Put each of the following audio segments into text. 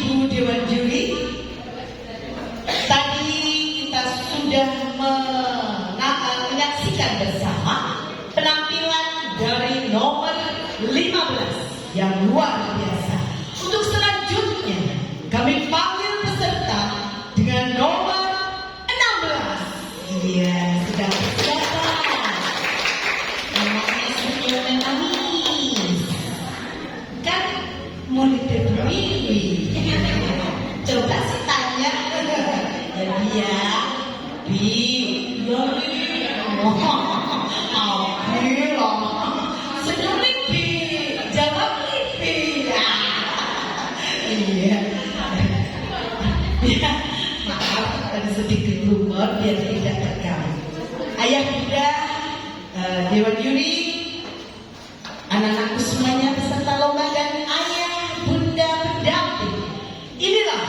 Ibu Dewan Juri, tadi kita sudah menyaksikan bersama penampilan dari nomor 15 yang luar biasa. Untuk selanjutnya kami panggil peserta dengan nomor 16. Iya, sudah bersiap. Namanya sudah menangis. Kan mau ditemui. Coba sih tanya. Ya dia, Bi, ya senyum Bi, jawab Bi. Iya. Ya, maaf ada sedikit humor biar tidak tegang. Ayah bunda, Dewan Juri, anak-anakku semuanya peserta lomba dan ayah bunda pendamping. Inilah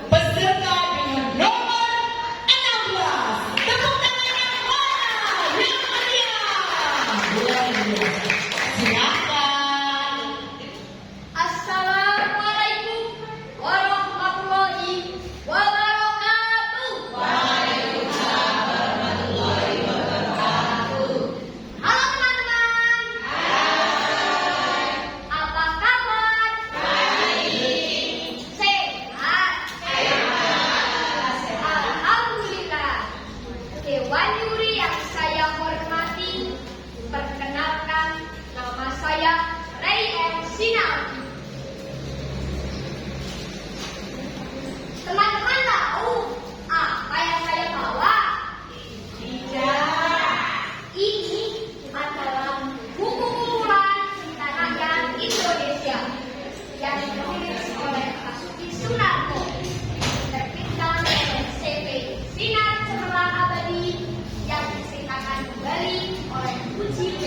peserta dengan nomor 16. Tepuk tangan yang meriah. Silakan. Assalamualaikum warahmatullahi wabarakatuh. Waalaikumsalam warahmatullahi wabarakatuh. Halo teman-teman. Hai. Apa kabar? Baik. Sehat? Alhamdulillah. Dewan Juri yang saya hormati, perkenalkan nama saya Ray M. Sinaldi. Teman-teman tahu apa yang saya bawa? Tidak. Ini adalah buku kumpulan cerita rakyat Indonesia yang ditulis oleh Basuki Sunarko, terbitkan oleh CV Sinar Cemerlang Abadi, yang diceritakan kembali oleh Puji W.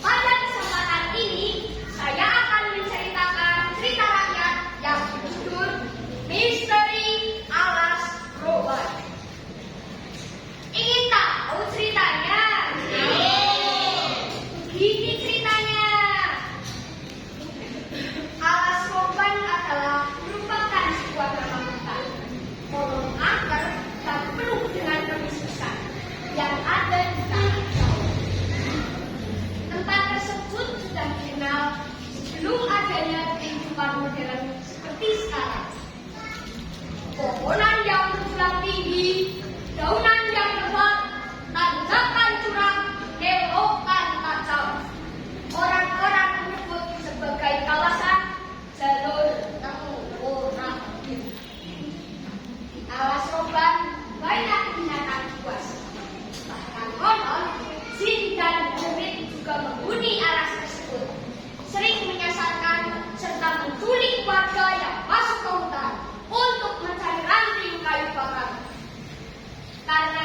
Pada kesempatan ini, saya akan menceritakan cerita rakyat yang berjudul Misteri Alas Roban. Ingin tahu ceritanya? Begini ceritanya. Alas roban adalah merupakan sebuah nama hutan, kolong angker dan penuh dengan kemiskinan yang ada di tanah Jawa. Tempat tersebut sudah dikenal sebelum adanya kehidupan modern seperti sekarang. Pohonan yang bertulang tinggi, daunan yang lebat, tanjakan curam, kelokan tajam. Orang-orang menyebut sebagai kawasan jalur tengkorak. Di alas roban banyak binatang buas. Bahkan konon, jin dan murid juga menghuni alas tersebut, sering menyasarkan serta menculik warga yang masuk ke hutan untuk mencari ranting kayu bakar. Karena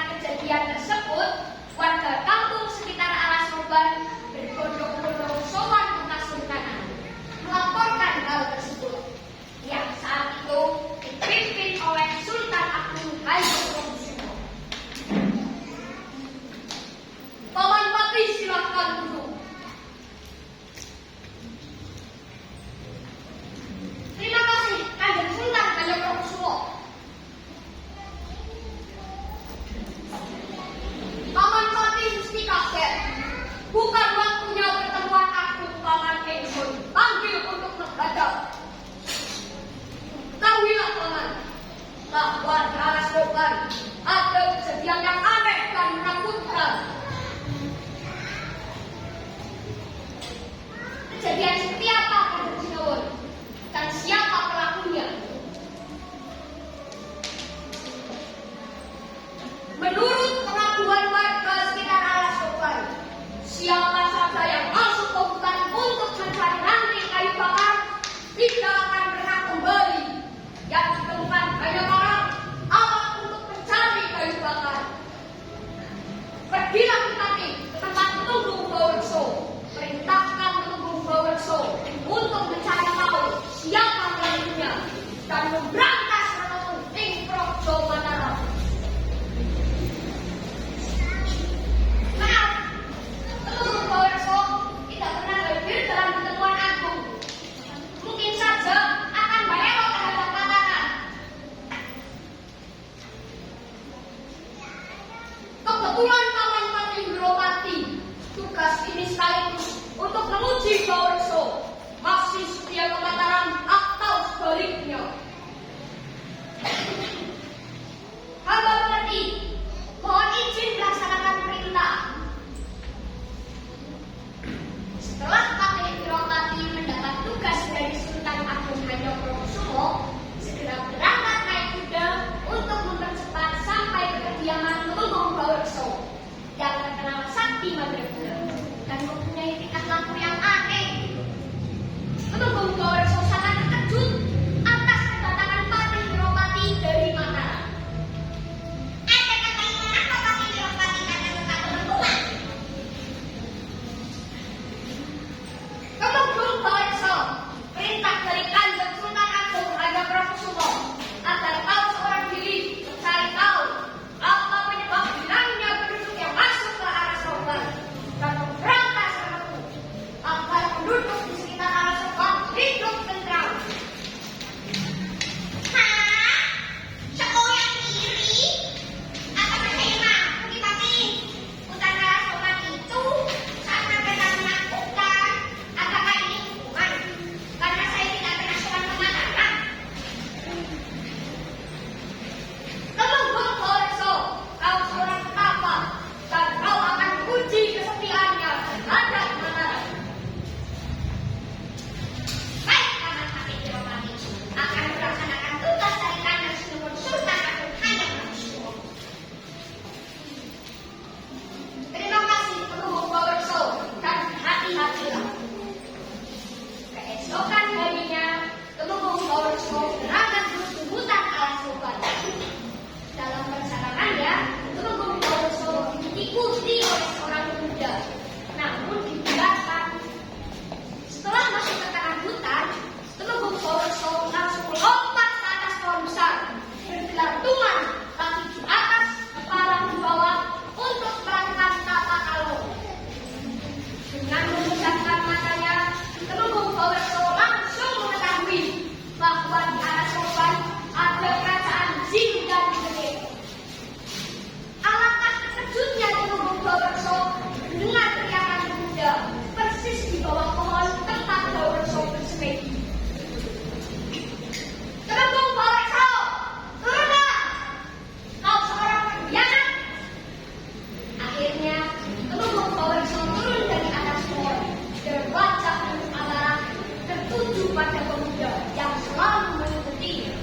pada pemuda yang selalu mengikutinya.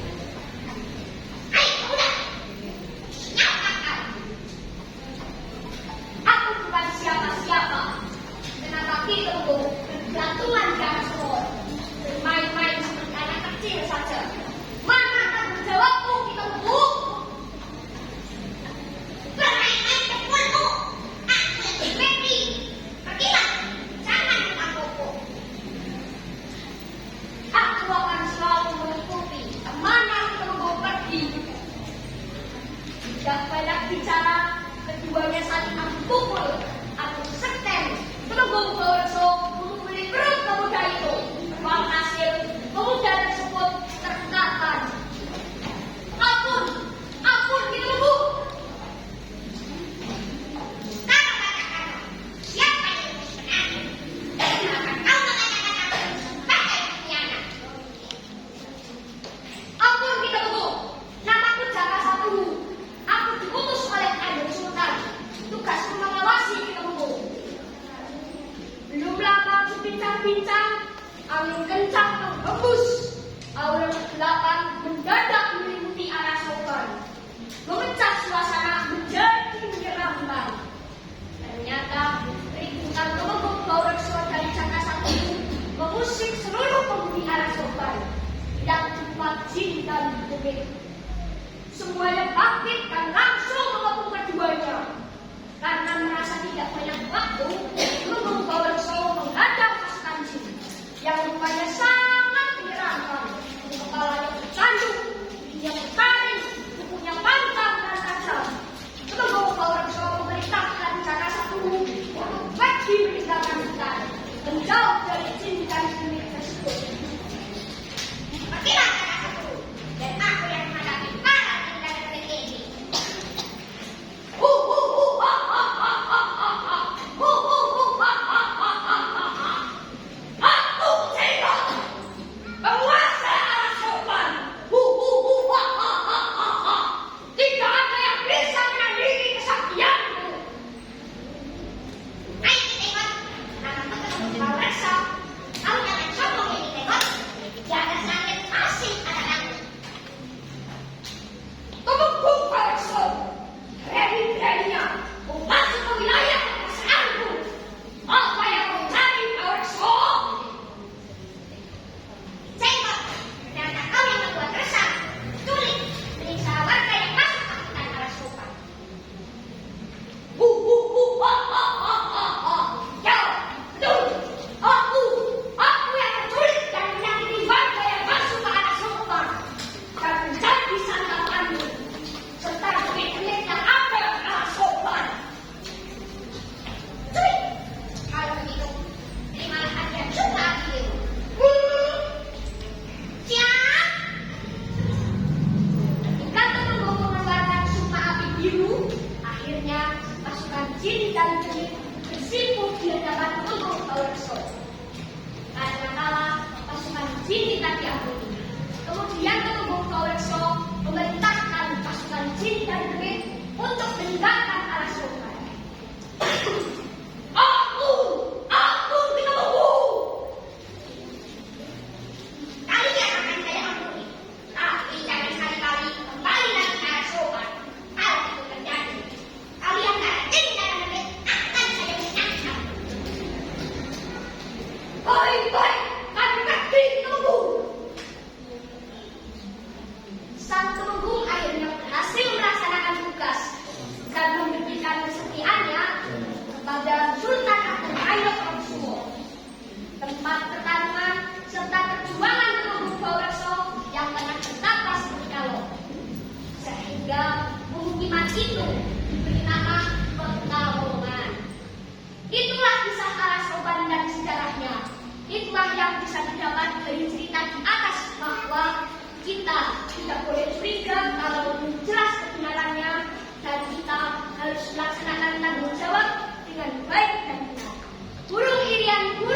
Hai pemuda, nyatakan. Aku bukan siapa-siapa. Kenapa hidungku bergantungan di atas pohon, bermain-main seperti anak kecil saja? Mana akan menjawabku, hidungku? Bermain-main denganku. Aku yang Mary. Pergilah, jangan menggangguku. Aku akan selalu mengikuti kemana hidungku pergi. Tidak banyak bicara, keduanya saling adu pukul, adu setem. Temenggung Gowerso memukuli perut pemuda itu. Walhasil, pemuda tersebut terkekang. Ampun, ampun, Temenggung. Sekarang katakan, siapa yang sebenarnya? Kenapa kau mengatakan aku sebagai pengkhianat? Ampun, Temenggung. Namaku Jaka Saturu. Aku diutus oleh Kanjeng Sultan. Tugasku mengawasi Temenggung. Belum lama berbincang-bincang, angin kencang menghembus. Aura kegelapan mendadak menyelimuti arah Soban, memecah suasana menjadi menyeramkan. Ternyata keributan Temenggung Gowerso dari Jaka Saturu mengusik seluruh penghuni arah Soban yang tempat jin dan demit. Semuanya bangkit dan langsung mengepung keduanya. Karena merasa tidak banyak waktu, Temenggung Gowerso menghadang pasukan jin yang rupanya sangat menyeramkan. Kepalanya bertanduk, giginya bertaring, kukunya panjang dan tajam. Temenggung Gowerso memerintahkan Jaka Saturu untuk pergi meninggalkan hutan, menjauh dari jin dan demit tersebut. Pergilah Jaka Saturu, dan aku yang menghadapi para jin dan demit ini. Aku Jenggot, penguasa arah Soban. Tidak ada yang bisa menandingi kesaktianku. Hai Jenggot, nama Temenggung Gowerso. Kau jangan sombong ini Jenggot. Di atas langit masih ada langit. Temenggung Gowerso, berani-beraninya mau masuk ke wilayah kekuasaanku. Apa yang kau cari, Gowerso? Jenggot, ternyata kau yang membuat resah, culik, menyiksa warga yang masuk ke hutan arah Soban. Ya, betul. Aku yang menculik dan menyakiti warga yang masuk ke arah Soban dan menjadi santapanmu serta demit-demit yang ada di arah Soban. Culik, kalau begitu, terimalah aja juga adil. Siap. Ketika Temenggung mengeluarkan sumpah api biru, akhirnya pasukan jin dan demit bersimpuh di hadapan Temenggung Gowerso. Karena kalah, pasukan jin tidak diampuni. Kemudian Temenggung Gowerso memerintahkan pasukan jin dan demit untuk meninggalkan arah Soban. Aku Temenggung. Kalian akan saya ampuni, tapi jangan sekali-kali kembali lagi ke arah Soban. Kalau itu terjadi, kalian para jin dan demit akan saya musnahkan. Baik, kami pergi Temenggung. Sang Temenggung akhirnya berhasil melaksanakan tugas dan membuktikan kesetiaannya kepada Sultan Agung Hayatokusumo. Tempat pertarungan serta perjuangan Temenggung Gowerso yang banyak bertapa seperti kalong. Sehingga pemukiman itu diberi nama Pekalongan. Itulah kisah arah Soban dan sejarahnya. Itulah yang bisa didapat dari cerita di atas bahwa kita tidak boleh curiga kalau belum jelas kebenarannya dan kita harus melaksanakan tanggung jawab dengan baik dan benar. Burung irian, burung